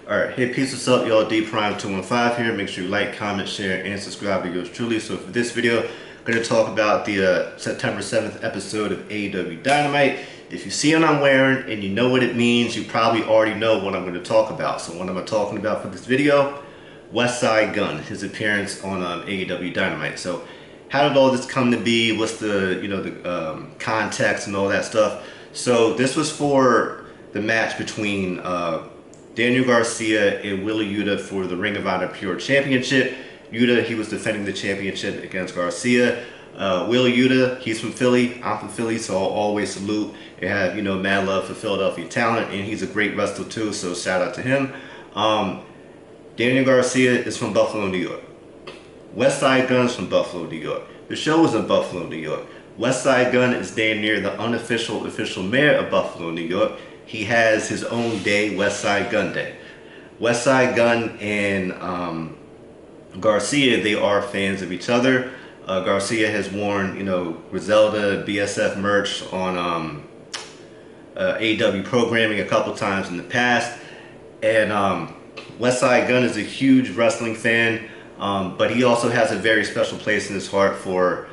Alright, hey peace, what's up y'all, D Prime 215 here. Make sure you like, comment, share, and subscribe to yours truly. So for this video, I'm going to talk about the September 7th episode of AEW Dynamite. If you see what I'm wearing and you know what it means, you probably already know what I'm going to talk about. So what am I talking about for this video? Westside Gunn, his appearance on AEW Dynamite. So how did all this come to be? What's the, the context and all that stuff? So this was for the match between Daniel Garcia and Wheeler Yuta for the Ring of Honor Pure Championship. Yuta, he was defending the championship against Garcia. Wheeler Yuta, he's from Philly. I'm from Philly, so I'll always salute and have, mad love for Philadelphia talent, and he's a great wrestler too, so shout out to him. Daniel Garcia is from Buffalo, New York. Westside Gunn's from Buffalo, New York. The show was in Buffalo, New York. Westside Gunn is damn near the unofficial official mayor of Buffalo, New York. He has his own day, Westside Gunn Day. Westside Gunn and Garcia, they are fans of each other. Garcia has worn, Griselda, BSF merch on AEW programming a couple times in the past. And Westside Gunn is a huge wrestling fan, but he also has a very special place in his heart for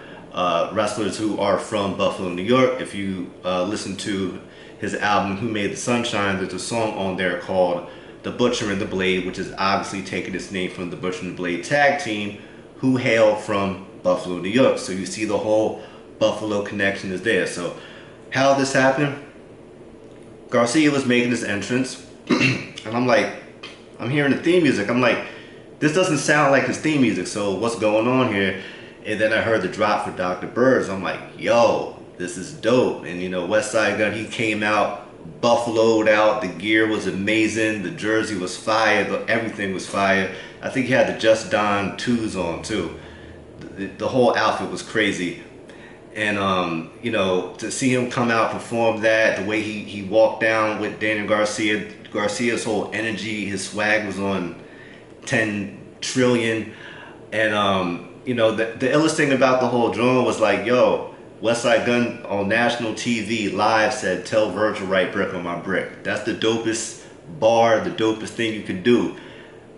wrestlers who are from Buffalo, New York. If you listen to his album Who Made the Sunshine, there's a song on there called The Butcher and the Blade, which is obviously taking its name from the Butcher and the Blade tag team, who hail from Buffalo, New York. So you see the whole Buffalo connection is there. So how this happened? Garcia was making his entrance, and I'm hearing the theme music. I'm like, this doesn't sound like his theme music, so what's going on here? And then I heard the drop for Dr. Birds. I'm like, yo, this is dope. And Westside Gunn, he came out, buffaloed out. The gear was amazing. The jersey was fire. Everything was fire. I think he had the Just Don 2s on too. The whole outfit was crazy. And to see him come out, perform that, the way he walked down with Daniel Garcia, Garcia's whole energy, his swag was on 10 trillion. And the illest thing about the whole drawing was like, yo, Westside Gunn on national TV live said, tell Virgil write brick on my brick. That's the dopest bar, the dopest thing you can do.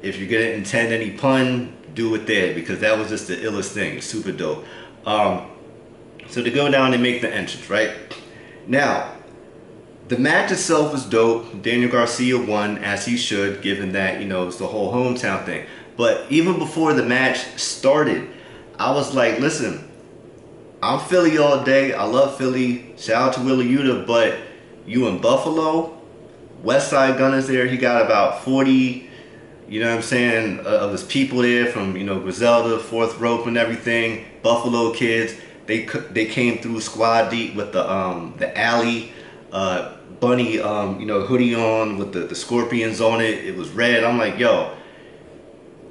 If you're gonna intend any pun, do it there, because that was just the illest thing. Super dope. So to go down and make the entrance, right? Now, the match itself was dope. Daniel Garcia won, as he should, given that, it's the whole hometown thing. But even before the match started, I was like, listen, I'm Philly all day. I love Philly. Shout out to Wheeler Yuta, but you in Buffalo, Westside Gunn is there. He got about 40, of his people there from, Griselda, Fourth Rope and everything. Buffalo kids. They came through squad deep with the alley bunny, hoodie on with the scorpions on it. It was red. I'm like, yo,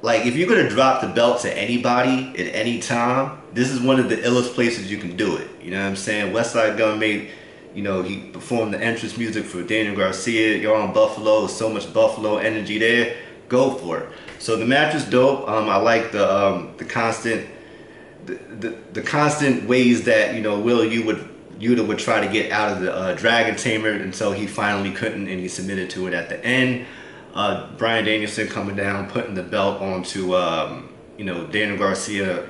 like if you're gonna drop the belt to anybody at any time, this is one of the illest places you can do it. You know what I'm saying? Westside Gunn made, he performed the entrance music for Daniel Garcia. You're on Buffalo, so much Buffalo energy there. Go for it. So the match is dope. I like the constant ways that Will Yuta would try to get out of the Dragon Tamer until he finally couldn't, and he submitted to it at the end. Bryan Danielson coming down, putting the belt onto Daniel Garcia,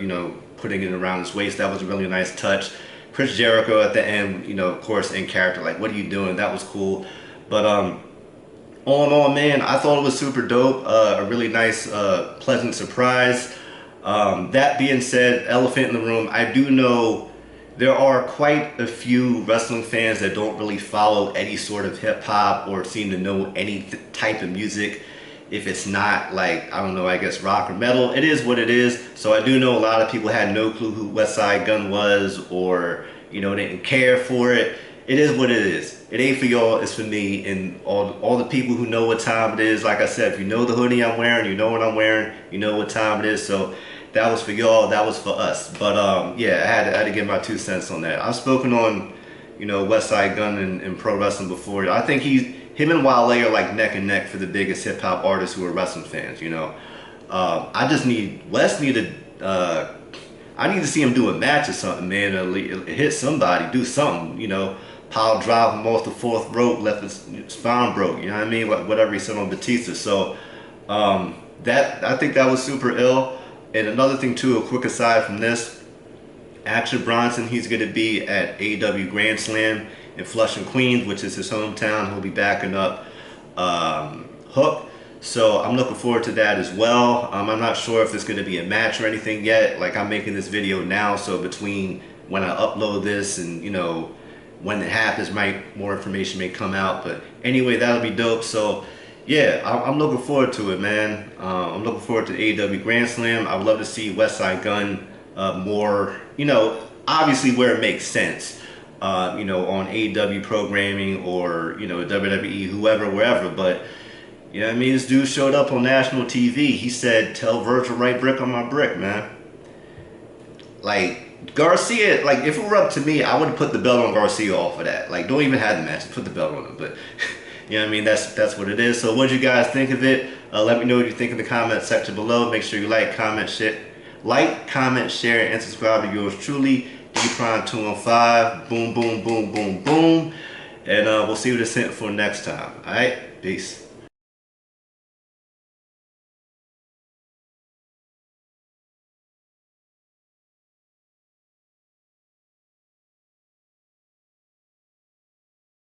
putting it around his waist. That was a really nice touch. Chris Jericho at the end, of course, in character, like, what are you doing? That was cool. But all in all, man, I thought it was super dope. A really nice, pleasant surprise. That being said, elephant in the room, I do know there are quite a few wrestling fans that don't really follow any sort of hip hop or seem to know any type of music. If it's not like, I don't know, I guess rock or metal, it is what it is. So I do know a lot of people had no clue who Westside Gunn was, or, didn't care for it. It is what it is. It ain't for y'all, it's for me and all the people who know what time it is. Like I said, if you know the hoodie I'm wearing, you know what I'm wearing, you know what time it is. So that was for y'all, that was for us. But yeah, I had to give my 2 cents on that. I've spoken on, Westside Gunn in pro wrestling before. I think him and Wale are like neck and neck for the biggest hip hop artists who are wrestling fans. I just need I need to see him do a match or something, man. Hit somebody, do something. pile drive him off the fourth rope, left his spine broke. You know what I mean? Whatever he said on Batista. So that, I think that was super ill. And another thing too, a quick aside from this, Action Bronson, he's going to be at AEW Grand Slam in Flushing, Queens, which is his hometown. He'll be backing up Hook. So I'm looking forward to that as well. I'm not sure if there's going to be a match or anything yet. Like, I'm making this video now, so between when I upload this and, you know, when it happens, more information may come out. But anyway, that'll be dope. So yeah, I'm looking forward to it, man. I'm looking forward to the AEW Grand Slam. I would love to see Westside Gunn more, you know, obviously where it makes sense. You know, on AEW programming or, you know, WWE, whoever, wherever. But, you know what I mean? This dude showed up on national TV. He said, tell Virgil right brick on my brick, man. Like, Garcia, like, if it were up to me, I would have put the belt on Garcia off of that. Like, don't even have the match, put the belt on him. But, you know what I mean? That's what it is. So what do you guys think of it? Let me know what you think in the comment section below. Make sure you like, comment, share, and subscribe to yours truly, D-Prime215. Boom, boom, boom, boom, boom. And we'll see what it's sent for next time. All right? Peace.